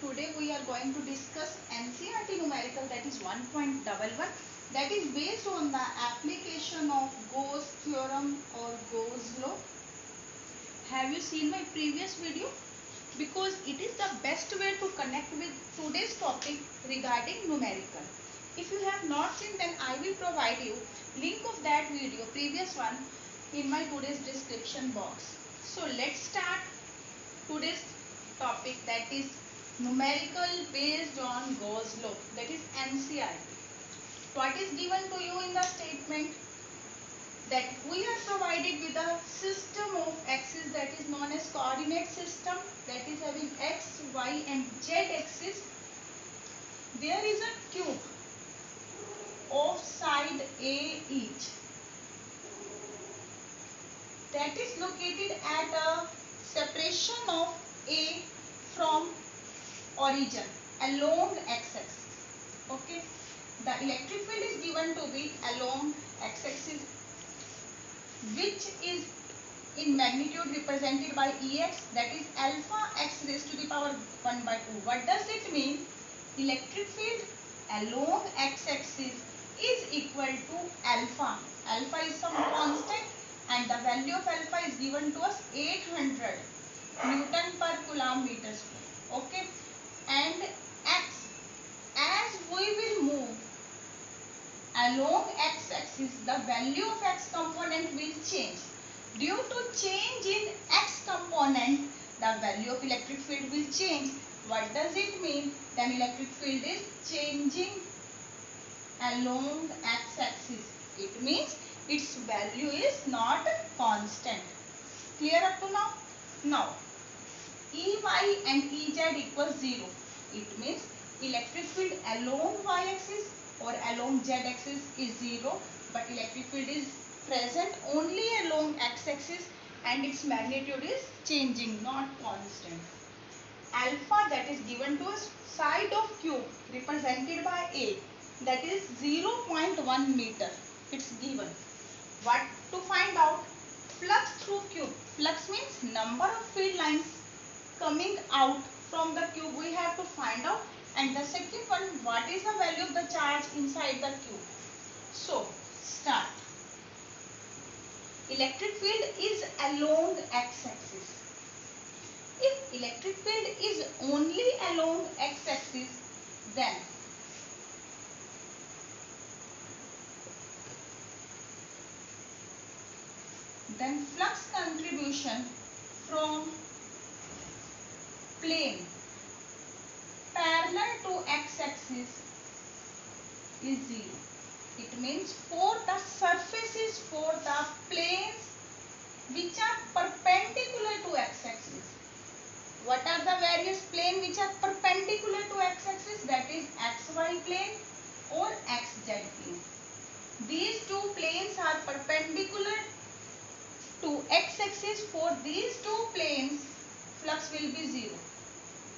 Today we are going to discuss NCERT numerical, that is 1.11, that is based on the application of Gauss theorem or Gauss law. Have you seen my previous video? Because it is the best way to connect with today's topic regarding numerical. If you have not seen, then I will provide you link of that video, previous one, in my today's description box. So let's start today's topic, that is numerical based on Gauss law, that is NCERT. What is given to you in the statement? That we are provided with a system of axes that is known as coordinate system, that is having x, y and z axis. There is a cube of side A each that is located at a separation of A from origin along x-axis. Okay, the electric field is given to be along x-axis, which is in magnitude represented by Ex, that is alpha x raised to the power 1 by 2. What does it mean? Electric field along x-axis is equal to alpha. Alpha is some constant and the value of alpha is given to us 800 Newton per Coulomb meter square. Okay, and x, as we will move along x-axis, the value of x component will change. Due to change in x component, the value of electric field will change. What does it mean? Then electric field is changing along x-axis. It means its value is not constant. Clear up to now? Now, Ey and Ez equals 0. It means electric field along y-axis or along z-axis is 0, but electric field is present only along x-axis and its magnitude is changing, not constant. Alpha, that is given to us, side of cube represented by A, that is 0.1 meter. It's given. What to find out? Flux through cube. Flux means number of field lines coming out from the cube we have to find out. And the second one, what is the value of the charge inside the cube? So, start. Electric field is along x-axis. If electric field is only along x-axis, then flux contribution from plane parallel to x-axis is 0. It means for the surfaces, for the planes which are perpendicular to x-axis. What are the various planes which are perpendicular to x-axis? That is xy plane or xz plane. These two planes are perpendicular to x-axis. For these two planes, flux will be 0.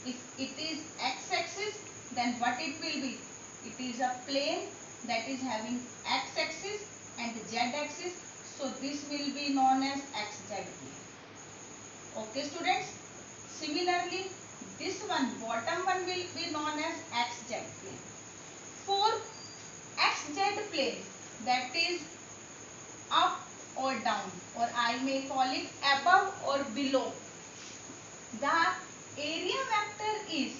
If it is x-axis, then what it will be? It is a plane that is having x-axis and z-axis. So this will be known as xz plane. Okay, students. Similarly, this one, bottom one, will be known as xz plane. For xz plane, that is up or down, or I may call it above or below, the area vector is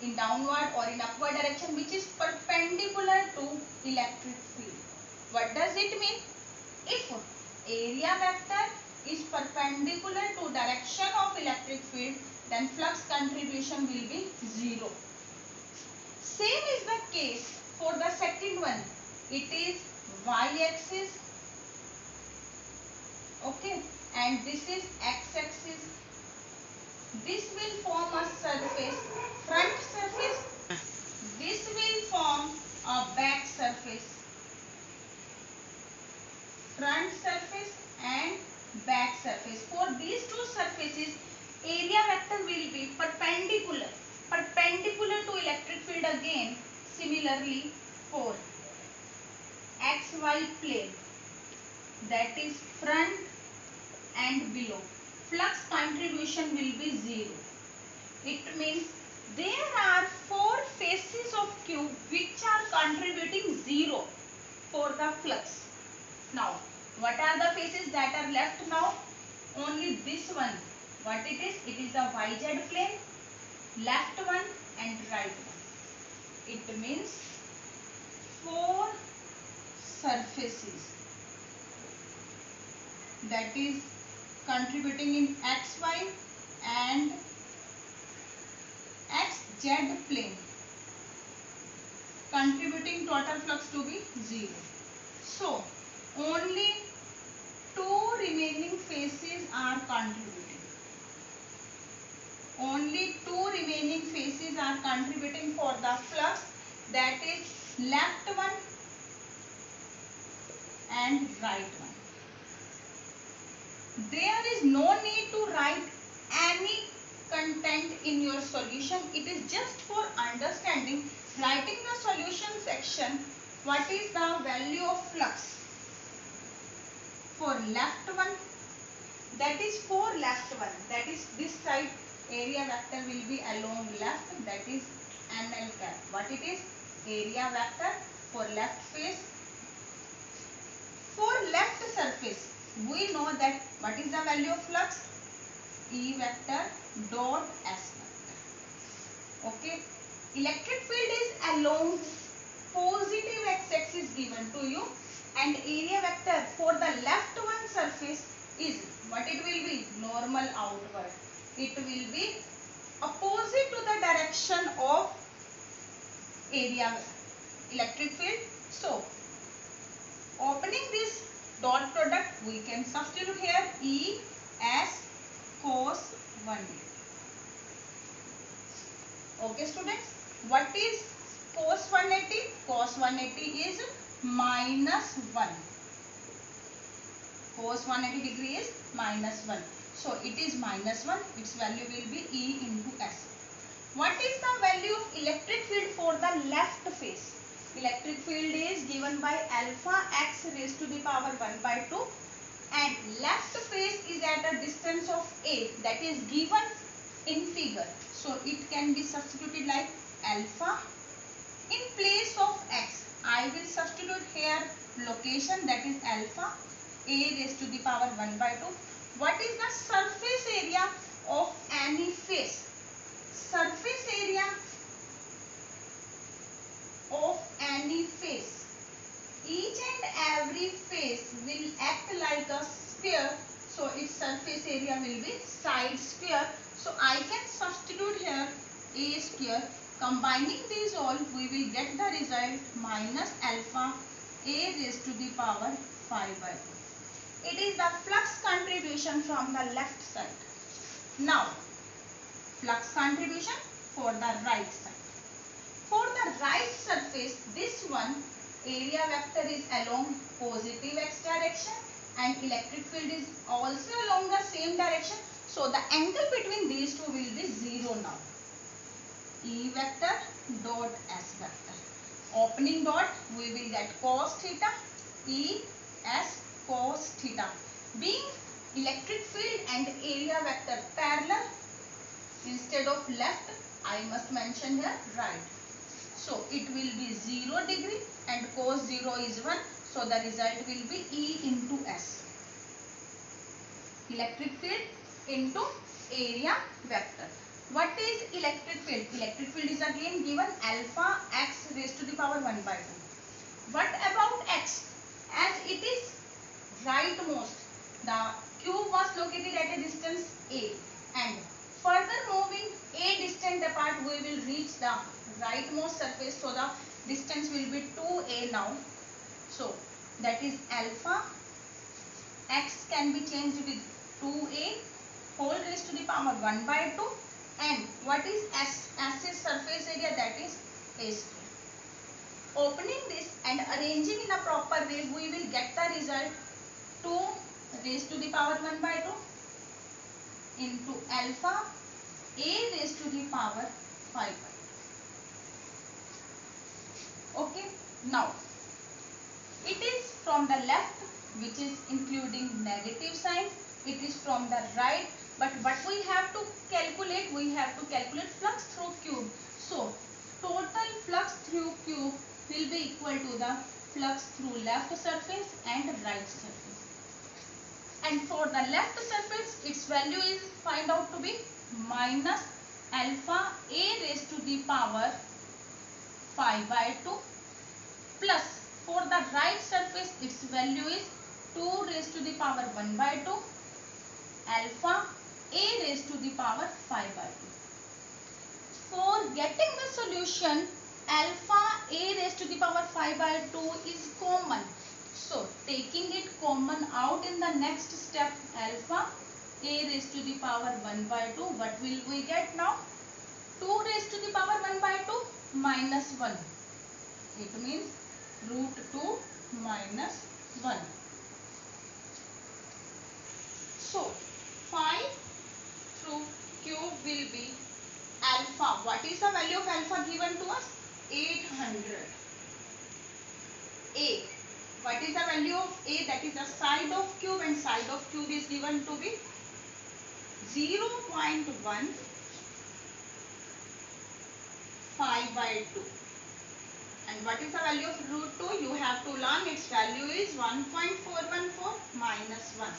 in downward or in upward direction, which is perpendicular to electric field. What does it mean? If area vector is perpendicular to direction of electric field, then flux contribution will be 0. Same is the case for the second one. It is y-axis, okay, and this is x-axis. This will form a surface, front surface. This will form a back surface, front surface and back surface. For these two surfaces, area vector will be perpendicular to electric field again. Similarly, for xy plane, that is front and below, flux contribution will be 0. It means there are 4 faces of cube which are contributing 0 for the flux. Now, what are the faces that are left now? Only this one. What it is? It is the YZ plane, left one and right one. It means 4 surfaces that is contributing in XY and XZ plane, contributing total flux to be 0. So, only 2 remaining faces are contributing. Only 2 remaining faces are contributing for the flux, that is left one and right one. There is no need to write any content in your solution. It is just for understanding. Writing the solution section, what is the value of flux for left one, that is for left one, that is this side area vector will be along left, that is NL cap. What it is? Area vector for left face. For left surface, we know that what is the value of flux? E vector dot S vector. Okay. Electric field is along positive x-axis given to you, and area vector for the left one surface is what it will be? Normal outward. It will be opposite to the direction of area electric field. So, opening this dot product, we can substitute here E S cos 180. Okay students, what is cos 180? Cos 180 is minus 1. Cos 180 degree is minus 1. So it is minus 1. Its value will be E into S. What is the value of electric field for the left face? Electric field is given by alpha x raised to the power 1 by 2, and left face is at a distance of A, that is given in figure. So it can be substituted like alpha. In place of x, I will substitute here location, that is alpha A raised to the power 1 by 2. What is the surface area of any face? Surface area of any face. Each and every face will act like a sphere, so its surface area will be side sphere. So I can substitute here A square. Combining these all, we will get the result minus alpha A raised to the power 5 by 2. It is the flux contribution from the left side. Now, flux contribution for the right side. For the right surface, this one area vector is along positive x direction and electric field is also along the same direction. So the angle between these two will be 0 now. E vector dot S vector. Opening dot, we will get cos theta, E S cos theta. Being electric field and area vector parallel, instead of left, I must mention here right. So it will be 0 degree and cos 0 is 1. So the result will be E into S. Electric field into area vector. What is electric field? Electric field is again given alpha x raised to the power 1 by 2. What about x? As it is rightmost, the cube was located at a distance A, and further moving A distant apart, we will reach the rightmost surface. So the distance will be 2A now. So that is alpha x can be changed with 2A whole raised to the power 1 by 2. And what is S? S is surface area, that is A square. Opening this and arranging in a proper way, we will get the result 2 raised to the power 1 by 2 into alpha A raised to the power 5 by 2. Okay. Now, it is from the left, which is including negative sign. It is from the right, but what we have to calculate flux through cube. So total flux through cube will be equal to the flux through left surface and right surface. And for the left surface, its value is find out to be minus alpha a raised to the power 5 by 2 plus for the right surface, its value is 2 raised to the power 1 by 2 alpha a raised to the power 5 by 2. For getting the solution, alpha a raised to the power 5 by 2 is common. So taking it common out in the next step, alpha a raised to the power 1 by 2, what will we get now? 2 raised to the power 1 by 2 minus 1. It means root 2 minus 1. So 5 through cube will be alpha. What is the value of alpha given to us? 800. A. What is the value of A? That is the side of cube, and side of cube is given to be 0.15 by 2. And what is the value of root 2? You have to learn its value is 1.414 minus 1.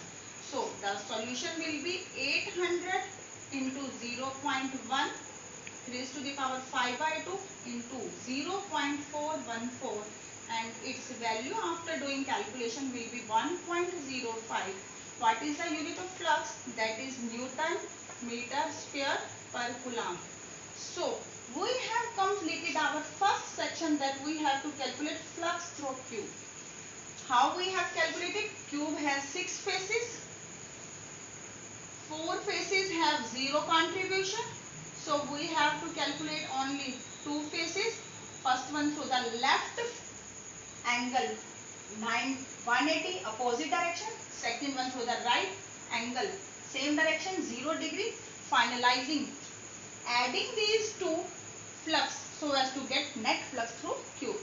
So the solution will be 800 into 0.1 raised to the power 5 by 2 into 0.414, and its value after doing calculation will be 1.05. What is the unit of flux? That is Newton meter square per coulomb. So we have completed our first section, that we have to calculate flux through cube. How we have calculated? Cube has 6 faces. 4 faces have 0 contribution. So we have to calculate only 2 faces. First one through the left angle 180 opposite direction. Second one through the right angle same direction 0 degree. Finalizing adding these two flux so as to get net flux through cube.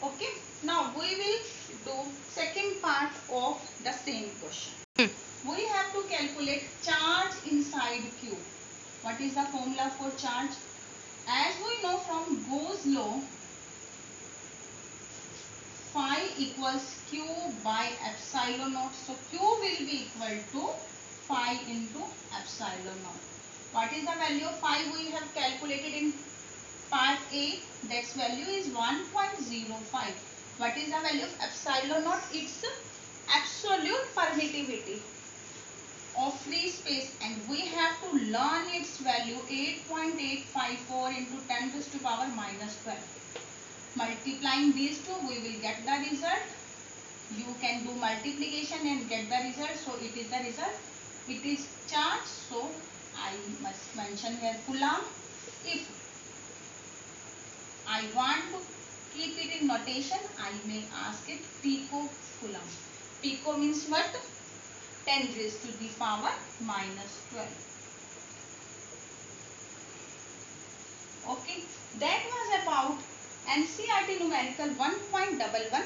Okay. Now we will do second part of the same question. We have to calculate charge inside cube. What is the formula for charge? As we know from Gauss law, phi equals q by epsilon naught. So q will be equal to phi into epsilon naught. What is the value of phi? We have calculated in part A. That's value is 1.05. What is the value of epsilon naught? It's absolute permittivity of free space, and we have to learn its value 8.854 into 10 to the power minus 12. Multiplying these two, we will get the result. You can do multiplication and get the result. So it is the result. It is charge. So I must mention here coulomb. If I want to keep it in notation, I may ask it pico coulomb. Pico means what? 10 raised to the power minus 12. Okay, that was about NCERT numerical 1.11.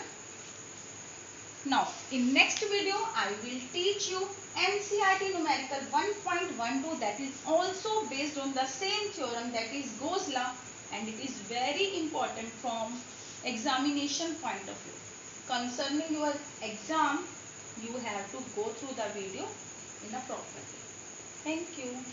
Now in next video I will teach you NCERT numerical 1.12, that is also based on the same theorem, that is Gauss law, and it is very important from examination point of view. Concerning your exam, you have to go through the video in a proper way. Thank you.